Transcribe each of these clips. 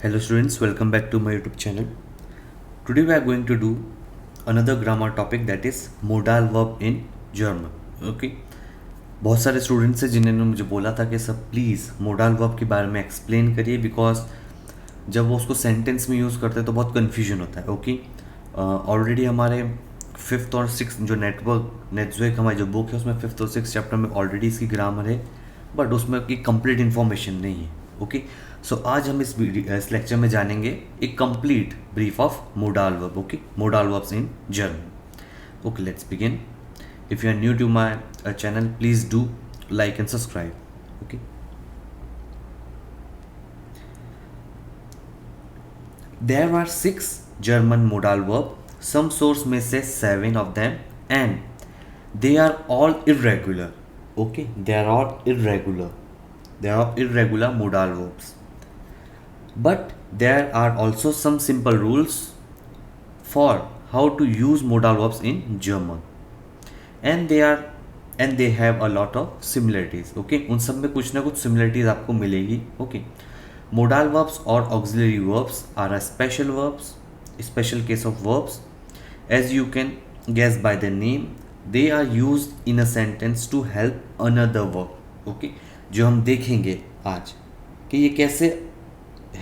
Hello students, welcome back to my YouTube channel. Today we are going to do another grammar topic that is modal verb in German. Okay. बहुत सारे students हैं जिन्होंने मुझे बोला था कि सब प्लीज़ मोडाल वर्ब के बारे में एक्सप्लेन करिए बिकॉज जब वो उसको सेंटेंस में यूज़ करते हैं तो बहुत कन्फ्यूजन होता है. ओके. ऑलरेडी हमारे फिफ्थ और सिक्स जो नेटवर्क हमारी जो बुक है उसमें फिफ्थ और सिक्स चैप्टर में ऑलरेडी इसकी ग्रामर है बट उसमें की कंप्लीट इन्फॉर्मेशन नहीं है. ओके. सो आज हम इस लेक्चर में जानेंगे एक complete brief of modal verb. Okay. Modal verbs in German. Okay, let's begin. If you are new to my channel, please do like and subscribe. Okay. There are 6 German modal verbs. Some source may say 7 of them, and they are all irregular. Okay, they are all irregular. They are irregular modal verbs. But there are also some simple rules for how to use modal verbs in German. And they have a lot of similarities. Okay, उन सब में कुछ ना कुछ similarities आपको मिलेगी. Okay. Modal verbs or auxiliary verbs are a special case of verbs. As you can guess by the name, they are used in a sentence to help another verb. Okay, जो हम देखेंगे आज कि ये कैसे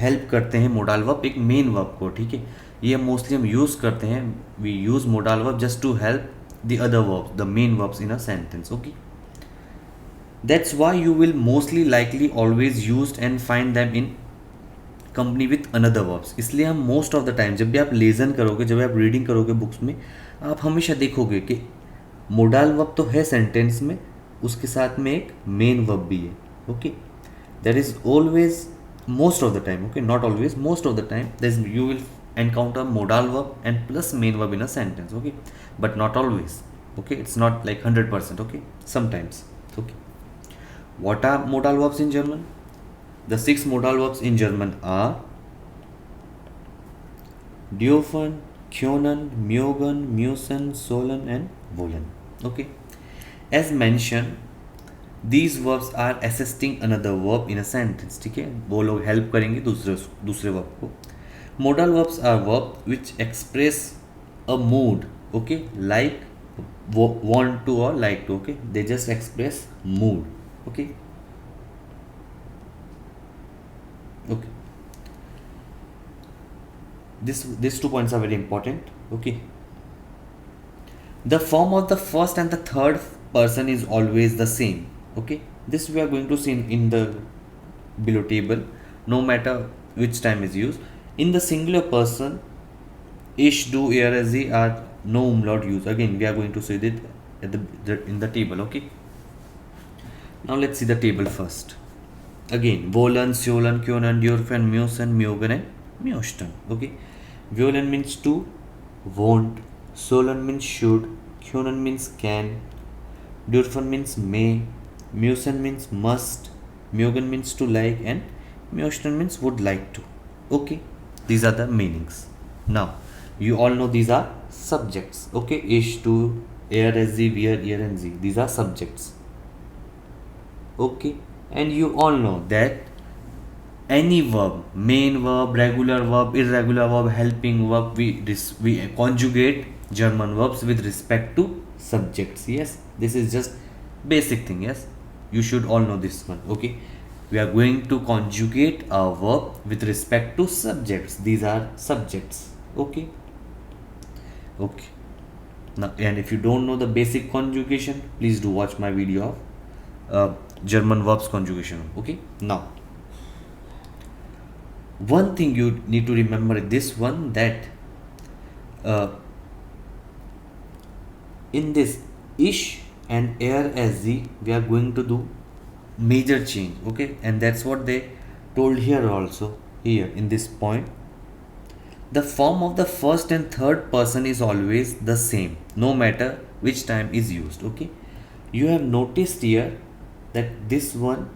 help करते हैं modal verb एक मेन वर्ब को. ठीक है, ये मोस्टली हम यूज़ करते हैं. We use modal verb just to help the other verbs, the main verbs in a sentence. Okay, that's why you will mostly likely always used and find them in company with another verbs. इसलिए हम most of the time जब भी आप lesson करोगे, जब भी आप reading करोगे बुक्स में, आप हमेशा देखोगे कि मोडाल वर्ब तो है सेंटेंस में, उसके साथ में एक मेन वर्ब भी है. Okay, there is always most of the time, okay, not always, most of the time you will encounter modal verb and plus main verb in a sentence. Okay, but not always. Okay, it's not like 100%. Okay, sometimes. Okay, what are modal verbs in German? The 6 modal verbs in German are dürfen, können, mögen, müssen, sollen and wollen. Okay, as mentioned, these verbs are assisting another verb in a sentence. ठीक है, वो लोग help करेंगे दूसरे verb को. Modal verbs are verbs which express a mood. Okay, like, want to or like to. Okay, they just express mood. Okay. Okay, these 2 points are very important. Okay, the form of the first and the third person is always the same. Okay, this we are going to see in the below table, no matter which time is used. In the singular person, ish, do, er, as are no umlaut used. Again, we are going to see it in the table. Okay, now let's see the table first. Again, wollen, sollen, können, dürfen, müssen, mögen and möchten. Okay, wollen means to want, sollen means should, können means can, dürfen means may, müssen means must, mögen means to like, and möchten means would like to. Okay, these are the meanings. Now you all know these are subjects. Okay, ish, to, er, as, where, ear and z, these are subjects. Okay, and you all know that any verb, main verb, regular verb, irregular verb, helping verb, we conjugate German verbs with respect to subjects. Yes, this is just basic thing. Yes, you should all know this one. Okay, we are going to conjugate a verb with respect to subjects. These are subjects. Okay. Okay, now, and if you don't know the basic conjugation, please do watch my video of German verbs conjugation. Okay, now one thing you need to remember this one, that in this ish and er, as, we are going to do major change. Okay, and that's what they told here also. Here in this point, the form of the first and third person is always the same no matter which time is used. Okay, you have noticed here that this one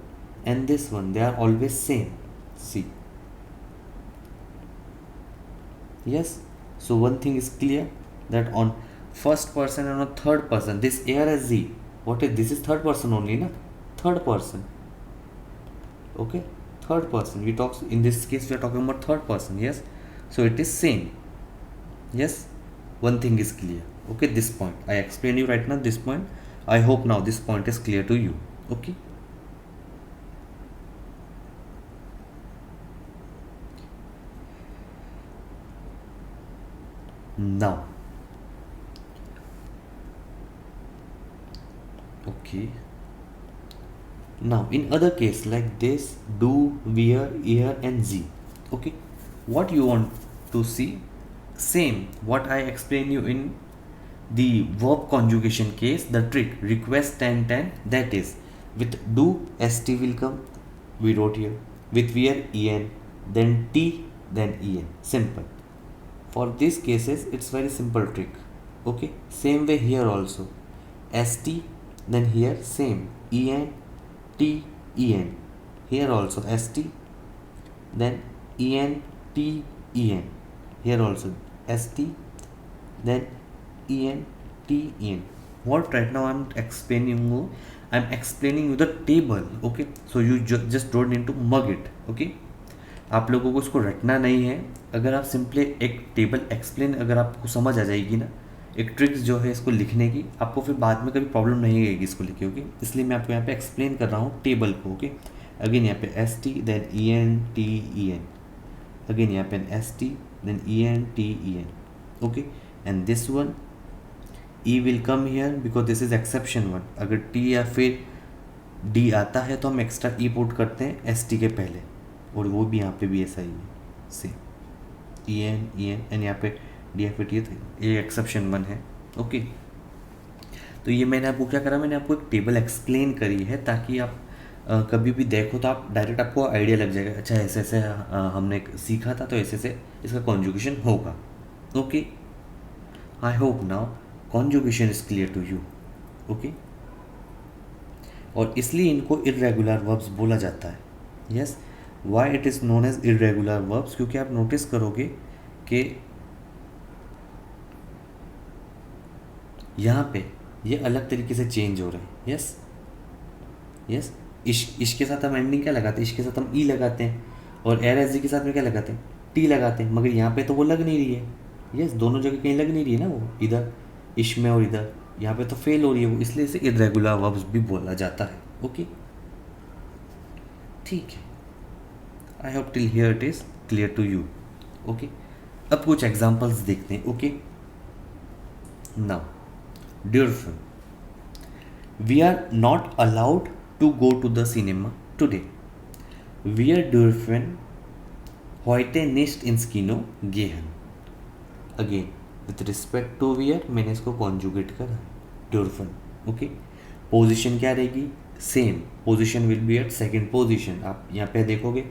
and this one, they are always same. See, yes, so one thing is clear, that on first person and on third person, this er, as, what is this? Is third person only, na? Third person. Okay, third person. We talk, in this case we are talking about third person. Yes, so it is same. Yes, one thing is clear. Okay, this point I explain you right now, this point. I hope now this point is clear to you. Okay, now, okay, now in other case like this, do, where, here and z. Okay, what you want to see, same what I explain you in the verb conjugation case, the trick request 10 10, that is with do st will come, we wrote here, with where en, then t, then en, simple. For these cases it's very simple trick. Okay, same way here also, st, then here same, en, t, en, here also st, then en, t, en, here also st, then en, t, en. What right now I'm explaining you the table. Okay, so you just don't need to mug it. Okay, आप लोगों को इसको रटना नहीं है. अगर आप simply एक टेबल एक्सप्लेन अगर आपको समझ आ जाएगी ना, एक ट्रिक्स जो है इसको लिखने की, आपको फिर बाद में कभी प्रॉब्लम नहीं आएगी इसको लिखे. ओके, इसलिए मैं आपको यहाँ पे एक्सप्लेन कर रहा हूँ टेबल को. ओके, अगेन यहाँ पे S T, then E N T E N, again यहाँ पे S T, then E N T E N. Okay, and this one E will come here because this is exception one. अगर T या फिर D आता है तो हम extra ई put करते हैं एस टी के पहले, और वो भी यहाँ पे भी ऐसा ही है सेम, ई एन एंड यहाँ पे डी एफ टी, ये एक्सेप्शन वन है. ओके, तो ये मैंने आपको क्या करा, मैंने आपको एक टेबल एक्सप्लेन करी है ताकि आप कभी भी देखो तो आप डायरेक्ट आपको आइडिया लग जाएगा, अच्छा ऐसे ऐसे हमने सीखा था तो ऐसे ऐसे इसका कॉन्जुगेशन होगा. Okay, I hope now conjugation is clear to you. Okay, और इसलिए इनको इर्रेगुलर वर्ब्स बोला जाता है. Yes, why it is known as irregular verbs, क्योंकि आप नोटिस करोगे कि यहाँ पे ये अलग तरीके से चेंज हो रहे हैं. यस यस, इश के साथ हम एंडिंग क्या लगाते हैं, इश के साथ हम ई लगाते हैं, और एर एस जी के साथ में क्या लगाते हैं, टी लगाते हैं, मगर यहाँ पे तो वो लग नहीं रही है. यस, दोनों जगह कहीं लग नहीं रही है ना, वो इधर इश में और इधर, यहाँ पे तो फेल हो रही है वो, इसलिए इसे इरेगुलर वर्ब्स भी बोला जाता है. ओके, ठीक है. I hope till here it is clear to you. Okay, अब कुछ एग्जाम्पल्स देखते हैं. ओके, नाउ ड्यूरफन, we are not allowed to go to the cinema today. Wir dürfen heute nicht ins Kino gehen. Again, with respect to wir मैंने इसको conjugate करा, dürfen. Okay, position क्या रहेगी, same. Position will be at second position. आप यहाँ पे देखोगे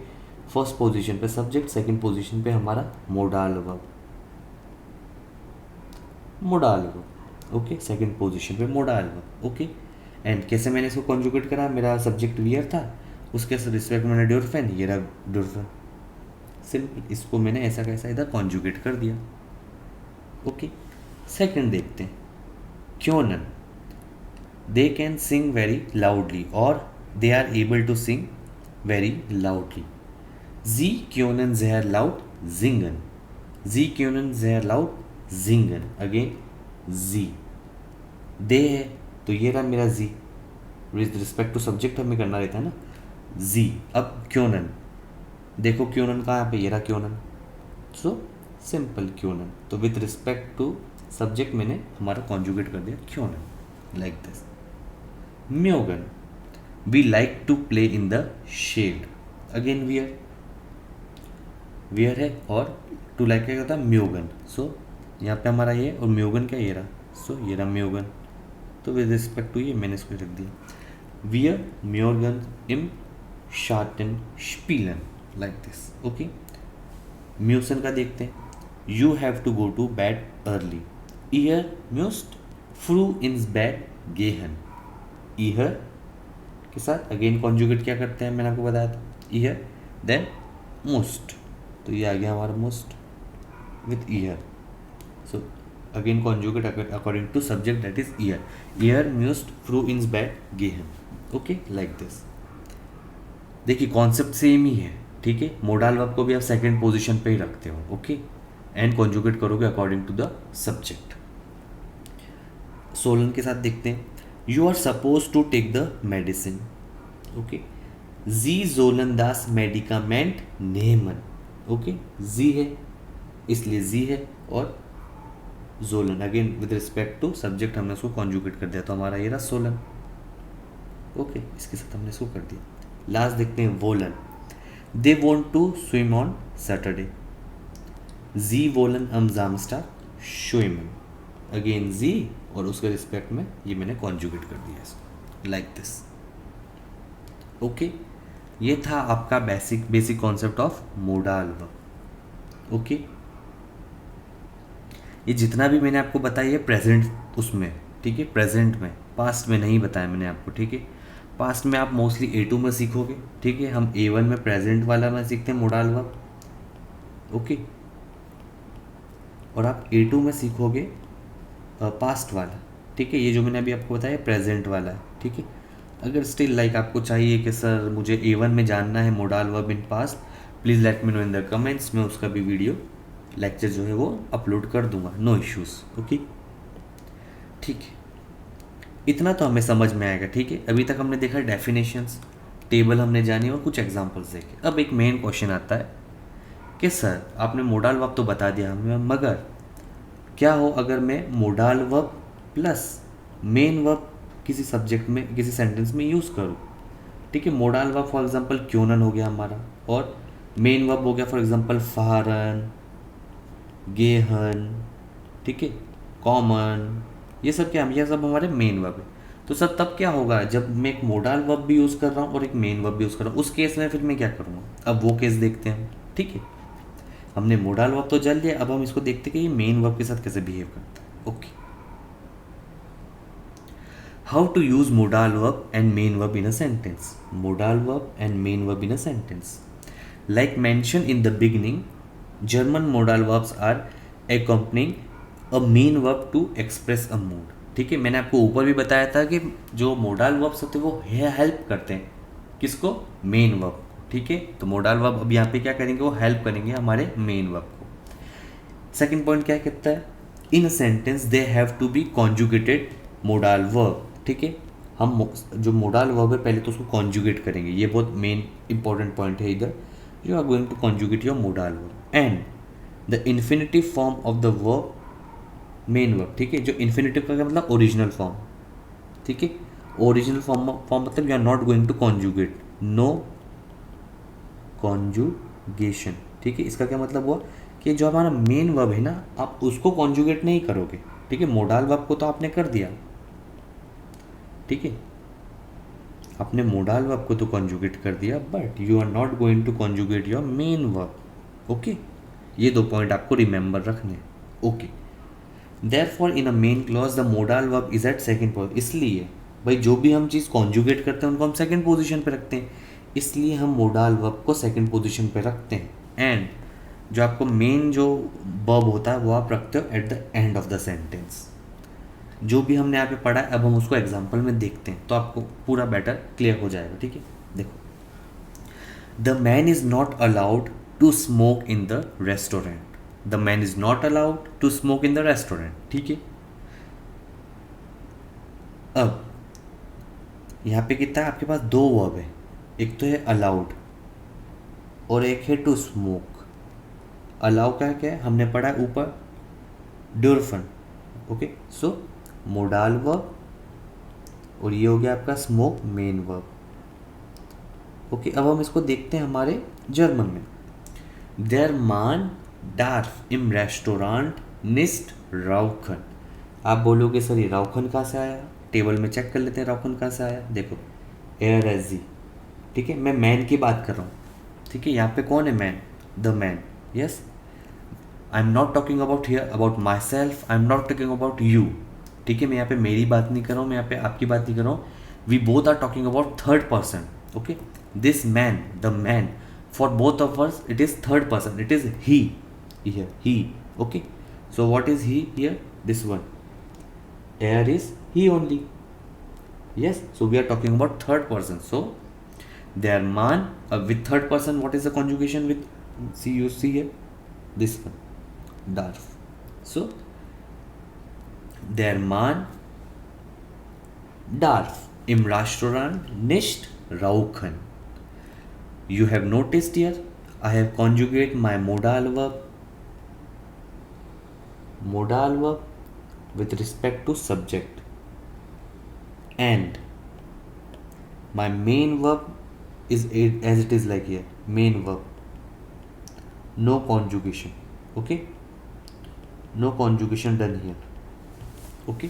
first position पे सब्जेक्ट, सेकेंड पोजिशन पे हमारा modal verb, modal verb. Okay, second position पे मोडाल वर्ब. ओके, एंड कैसे मैंने इसको कॉन्जुगेट करा, मेरा सब्जेक्ट वियर था, उसके रिस्पेक्ट मैंने ड्यूरफेन, ये रहा ड्यूरफेन. सिंपल, इसको मैंने ऐसा कैसा इधर कॉन्जुगेट कर दिया. ओके, सेकंड देखते हैं, क्योनन, they can sing very loudly और they are able to sing very loudly. जी क्योनन ज़ेहर लाउड जिंगन, जी क्योनन ज़ेहर लाउड जिंगन. अगेन जी, दे है तो ये रहा मेरा जी, विद रिस्पेक्ट टू सब्जेक्ट हमें करना रहता है ना, जी. अब क्योनन, देखो क्योनन कहाँ पे, ये रहा क्योनन, सो सिंपल क्योनन. तो विद रिस्पेक्ट टू सब्जेक्ट मैंने हमारा कॉन्जुगेट कर दिया क्योनन, लाइक दिस. म्योगन, we like to play in the shade. Again वियर, वियर है और टू लाइक क्या होता है म्योगन. सो यहाँ पे हमारा ये, और म्योगन क्या ये रहा, सो ये रहा म्योगन. तो विद रिस्पेक्ट टू ये मैंने इसको रख दिया, वियर म्योगन इम शार्टन स्पीलन, लाइक दिस. ओके, म्यूसन का देखते हैं, you have to go to bed early. ईयर म्यूस्ट फ्रू इन्स बेड गेहन. ईयर के साथ अगेन कॉन्जुगेट क्या करते हैं, मैंने आपको बताया था, ईयर देन मोस्ट. तो ये आ गया हमारा मोस्ट विथ ईयर. So again conjugate according to subject, that is ईयर. ईयर म्यूस्ट फ्रू इन्स बेड गेहन. Okay, like this. देखिए कॉन्सेप्ट सेम ही है, ठीक है। मोडाल वर्ब को भी आप सेकंड पोजीशन पे ही रखते हो, ओके, एंड कॉन्जुगेट करोगे अकॉर्डिंग टू द सब्जेक्ट। सोलन के साथ देखते हैं, you are suppose to take the medicine, okay, जी जोलन दास मेडिकामेंट नेमन, ओके, जी है इसलिए जी है, और जोलन again with respect to subject हमने उसको कॉन्जुगेट कर दिया, तो हमारा ये रहा सोलन, ओके, इसके साथ हमने इसको कर दिया। लास्ट देखते हैं वोलन, they want to swim on Saturday, जी वोलन अम जामस्टार स्विमिंग, अगेन जी और उसके रिस्पेक्ट में ये मैंने कॉन्जुगेट कर दिया इसको लाइक दिस, ओके। ये था आपका basic concept of modal verb, okay. ये जितना भी मैंने आपको बताया है प्रेजेंट उसमें, ठीक है, प्रेजेंट में, पास्ट में नहीं बताया मैंने आपको, ठीक है। पास्ट में आप मोस्टली A2 में सीखोगे, ठीक है, हम A1 में प्रेजेंट वाला में सीखते हैं मोडाल वर्ब, ओके, और आप A2 में सीखोगे पास्ट वाला, ठीक है। ये जो मैंने अभी आपको बताया प्रेजेंट वाला है, ठीक है। अगर स्टिल लाइक आपको चाहिए कि सर मुझे A1 में जानना है modal verb in past, please let me know in the comments, मैं उसका भी वीडियो लेक्चर जो है वो अपलोड कर दूंगा, नो इश्यूज़, ओके, ठीक है। इतना तो हमें समझ में आएगा, ठीक है। अभी तक हमने देखा डेफिनेशंस, टेबल हमने जानी और कुछ एग्जांपल्स देखे। अब एक मेन क्वेश्चन आता है कि सर आपने मोडाल वर्ब तो बता दिया हमें, मगर क्या हो अगर मैं modal verb plus main verb किसी सब्जेक्ट में किसी सेंटेंस में यूज़ करूँ, ठीक है। मोडाल वर्ब फॉर एग्जांपल क्योनन हो गया हमारा, और मेन वर्ब हो गया फॉर एग्जांपल फारन, गेहन, ठीक है, कॉमन, ये सब क्या, ये सब हमारे मेन वर्ब है। तो सर तब क्या होगा जब मैं एक मोडाल वर्ब भी यूज़ कर रहा हूँ और एक मेन वर्ब भी यूज़ कर रहा हूँ, उस केस में फिर मैं क्या करूँगा, अब वो केस देखते हैं, ठीक है। हमने मोडाल वर्ब तो जान लिया, अब हम इसको देखते कि ये मेन वर्ब के साथ कैसे बिहेव करता है, okay. How to use modal verb and main verb in a sentence, modal verb and main verb in a sentence, like mentioned in the beginning, German modal verbs are accompanying a main verb to express a mood, ठीक है। मैंने आपको ऊपर भी बताया था कि जो मोडाल वर्ब्स होते हैं वो हेल्प करते हैं किसको, मेन वर्ब को, ठीक है। तो मोडाल वर्ब अब यहाँ पे क्या करेंगे, वो हेल्प करेंगे हमारे मेन वर्ब को। सेकंड पॉइंट क्या कहता है, in a sentence they have to be conjugated modal verb, ठीक है। हम जो मोडाल वर्ब है पहले तो उसको कॉन्जुगेट करेंगे, ये बहुत मेन इंपॉर्टेंट पॉइंट है इधर। You are going to conjugate your modal verb and the infinitive form of the verb main verb, ठीक है। जो infinitive का मतलब ओरिजिनल फॉर्म, ठीक है। ओरिजिनल फॉर्म मतलब you are not going to conjugate, no conjugation, ठीक है। इसका क्या मतलब हुआ कि जो हमारा मेन वर्ब है ना, आप उसको कॉन्जुगेट नहीं करोगे, ठीक है। मोडाल वर्ब को तो आपने कर दिया, ठीक है, आपने मोडाल वर्ब को तो कॉन्जुगेट कर दिया, but you are not going to conjugate your main verb, okay. ये दो पॉइंट आपको रिमेंबर रखने हैं, okay. Therefore in a main clause the modal verb is at second position, इसलिए भाई जो भी हम चीज़ कॉन्जुगेट करते हैं उनको हम सेकंड पोजीशन पे रखते हैं, इसलिए हम मोडाल वर्ब को सेकंड पोजीशन पे रखते हैं। एंड जो आपको मेन जो वर्ब होता है वो आप रखते हो eight the end of the sentence. जो भी हमने यहाँ पे पढ़ा है अब हम उसको एग्जाम्पल में देखते हैं तो आपको पूरा बेटर क्लियर हो जाएगा, ठीक है। देखो, the man is not allowed to smoke in the restaurant, the man is not allowed to smoke in the restaurant, ठीक है। अब यहाँ पे कितना है, आपके पास दो वर्ब है, एक तो है अलाउड और एक है टू स्मोक। अलाउ का क्या है, हमने पढ़ा है ऊपर, ड्यूरफन, ओके। सो मोडाल वर्ब और ये हो गया आपका स्मोक मेन वर्ब, ओके। अब हम इसको देखते हैं हमारे जर्मन में, देर मान डार्फ इम रेस्टोरेंट निस्ट राउखन। आप बोलोगे सर ये राउखन कहाँ से आया, टेबल में चेक कर लेते हैं राउखन कहाँ से आया। देखो एयर एजी, ठीक है, मैं मैन की बात कर रहा हूँ, ठीक है। यहाँ पे कौन है man, the man, yes. I am not talking about here about my self, I am not talking about you, ठीक है। मैं यहाँ पे मेरी बात नहीं कर रहा हूँ, मैं यहाँ पे आपकी बात नहीं कर रहा हूँ, we both are talking about third person, okay. This man, the man, for both of us it is third person, it is he here, he, okay. So what is he here, this one, एयर is he only, yes, so we are talking about third person, so their man with third person. What is the conjugation with see, you see here this one, darf. So der Mann darf im Restaurant nicht rauchen. You have noticed here I have conjugate my modal verb with respect to subject, and my main verb is as it is like here, main verb, no conjugation. Okay, no conjugation done here. Okay,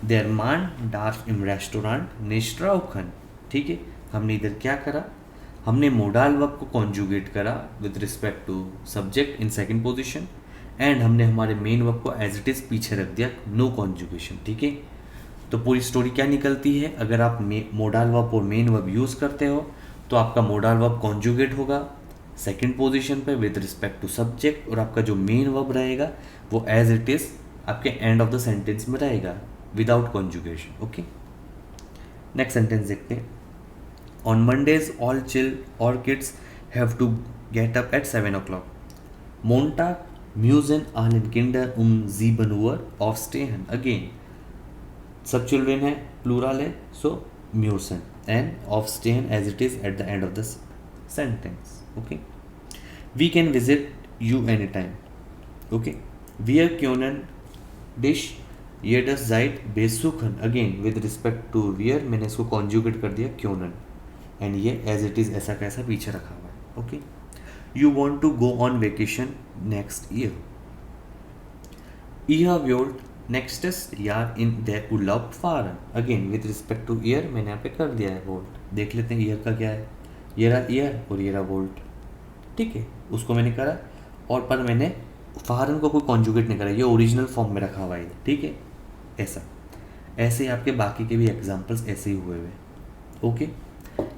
der Mann darf im Restaurant nicht rauchen. ठीक है, हमने इधर क्या करा, हमने modal verb को conjugate करा with respect to subject in second position, and हमने हमारे मेन वर्ब को एज इट इज़ पीछे रख दिया, नो कॉन्जुगेशन. ठीक है, तो पूरी स्टोरी क्या निकलती है, अगर आप मोडाल वर्ब और मेन वर्ब यूज़ करते हो तो आपका मोडाल वर्ब कॉन्जुगेट होगा सेकंड पोजीशन पे विद रिस्पेक्ट टू सब्जेक्ट, और आपका जो मेन वर्ब रहेगा वो एज इट इज़ आपके एंड ऑफ द सेंटेंस में रहेगा without conjugation. Okay, next sentence देखते हैं. ऑन मंडेज ऑल चिल ऑर्किड्स have to get up at 7 o'clock. मोन्टाग म्यूजन आलन किंडर 7 Uhr aufstehen. अगेन सब चिल्ड्रेन है, प्लूरल है, सो म्यूसन end aufstehen as it is at the end of the sentence. Okay, we can visit you any time. Okay, wir können डिश jederzeit besuchen. Again with respect to वियर मैंने इसको conjugate कर दिया क्योनन, एंड ये एज इट इज़ ऐसा कैसा पीछे रखा हुआ है. Okay, you want to go on vacation next year. ihr wollt nächstes Jahr in der Urlaub fahren. Again with respect two year मैंने यहाँ पे कर दिया है वोल्ट. देख लेते हैं ईयर का क्या है, ये रहा ईयर और ये रहा वोल्ट. ठीक है, उसको मैंने करा, और पर मैंने फारन को कोई कॉन्जुगेट नहीं करा, ये ओरिजिनल फॉर्म में रखा हुआ है. ठीक है, ऐसा ऐसे ही आपके बाकी के भी एग्जांपल्स ऐसे ही हुए हुए. ओके,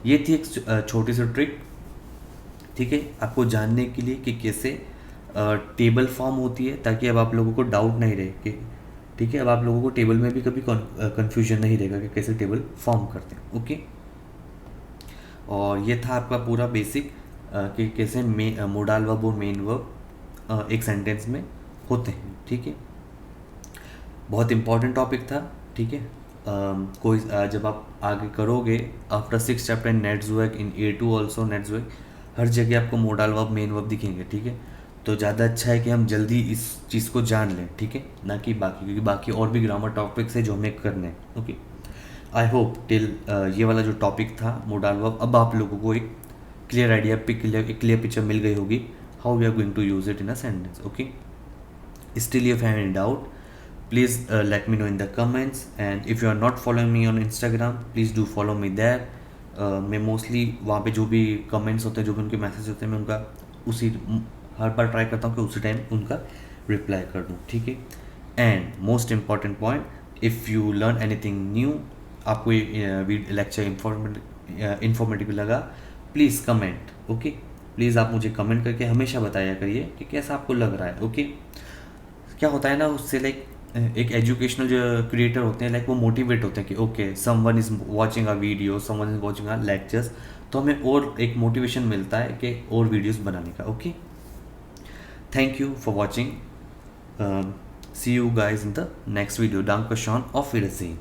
ये थी एक छोटी सी ट्रिक. ठीक है, आपको जानने के लिए कि कैसे टेबल फॉर्म होती है, ताकि अब आप लोगों को डाउट नहीं रहे कि ठीक है, अब आप लोगों को टेबल में भी कभी कन्फ्यूजन नहीं रहेगा कि कैसे टेबल फॉर्म करते हैं. ओके, और ये था आपका पूरा बेसिक कि कैसे मोडाल वर्ब और मेन वर्ब एक सेंटेंस में होते हैं. ठीक है, बहुत इंपॉर्टेंट टॉपिक था. ठीक है, कोई जब आप आगे करोगे आफ्टर 6th chapter इन नेट्सवर्क इन A2 ऑल्सो नेट्सवर्क, हर जगह आपको मोडाल वर्ब मेन वर्ब दिखेंगे. ठीक है, तो ज़्यादा अच्छा है कि हम जल्दी इस चीज़ को जान लें. ठीक है, ना कि बाकी, क्योंकि बाकी और भी ग्रामर टॉपिक्स है जो हमें करने हैं. ओके, आई होप टिल ये वाला जो टॉपिक था मोडाल वर्ब, अब आप लोगों को एक क्लियर आइडिया क्लियर पिक्चर मिल गई होगी how we are going to use it in a sentence. Okay, still if you have any doubt, please let me know in the comments, and if you are not following me on Instagram, please do follow me there. मैं mostly वहाँ पे जो भी comments होते हैं, जो भी उनके मैसेज होते हैं, मैं उनका उसी हर बार ट्राई करता हूँ कि उसी टाइम उनका रिप्लाई कर दूँ. ठीक है, and most important point, if you learn anything new, आपको ये लेक्चर इंफॉर्मेटिव लगा, प्लीज़ कमेंट. ओके, प्लीज़ आप मुझे कमेंट करके हमेशा बताया करिए कि कैसा आपको लग रहा है. ओके, क्या होता है ना, उससे लाइक एक एजुकेशनल जो क्रिएटर होते हैं, लाइक वो मोटिवेट होते हैं कि okay someone is watching a video, someone is watching a lectures, तो हमें और एक मोटिवेशन मिलता है कि और वीडियोस बनाने का. Okay, thank you for watching. See you guys in the next video. Danke schön, auf Wiedersehen.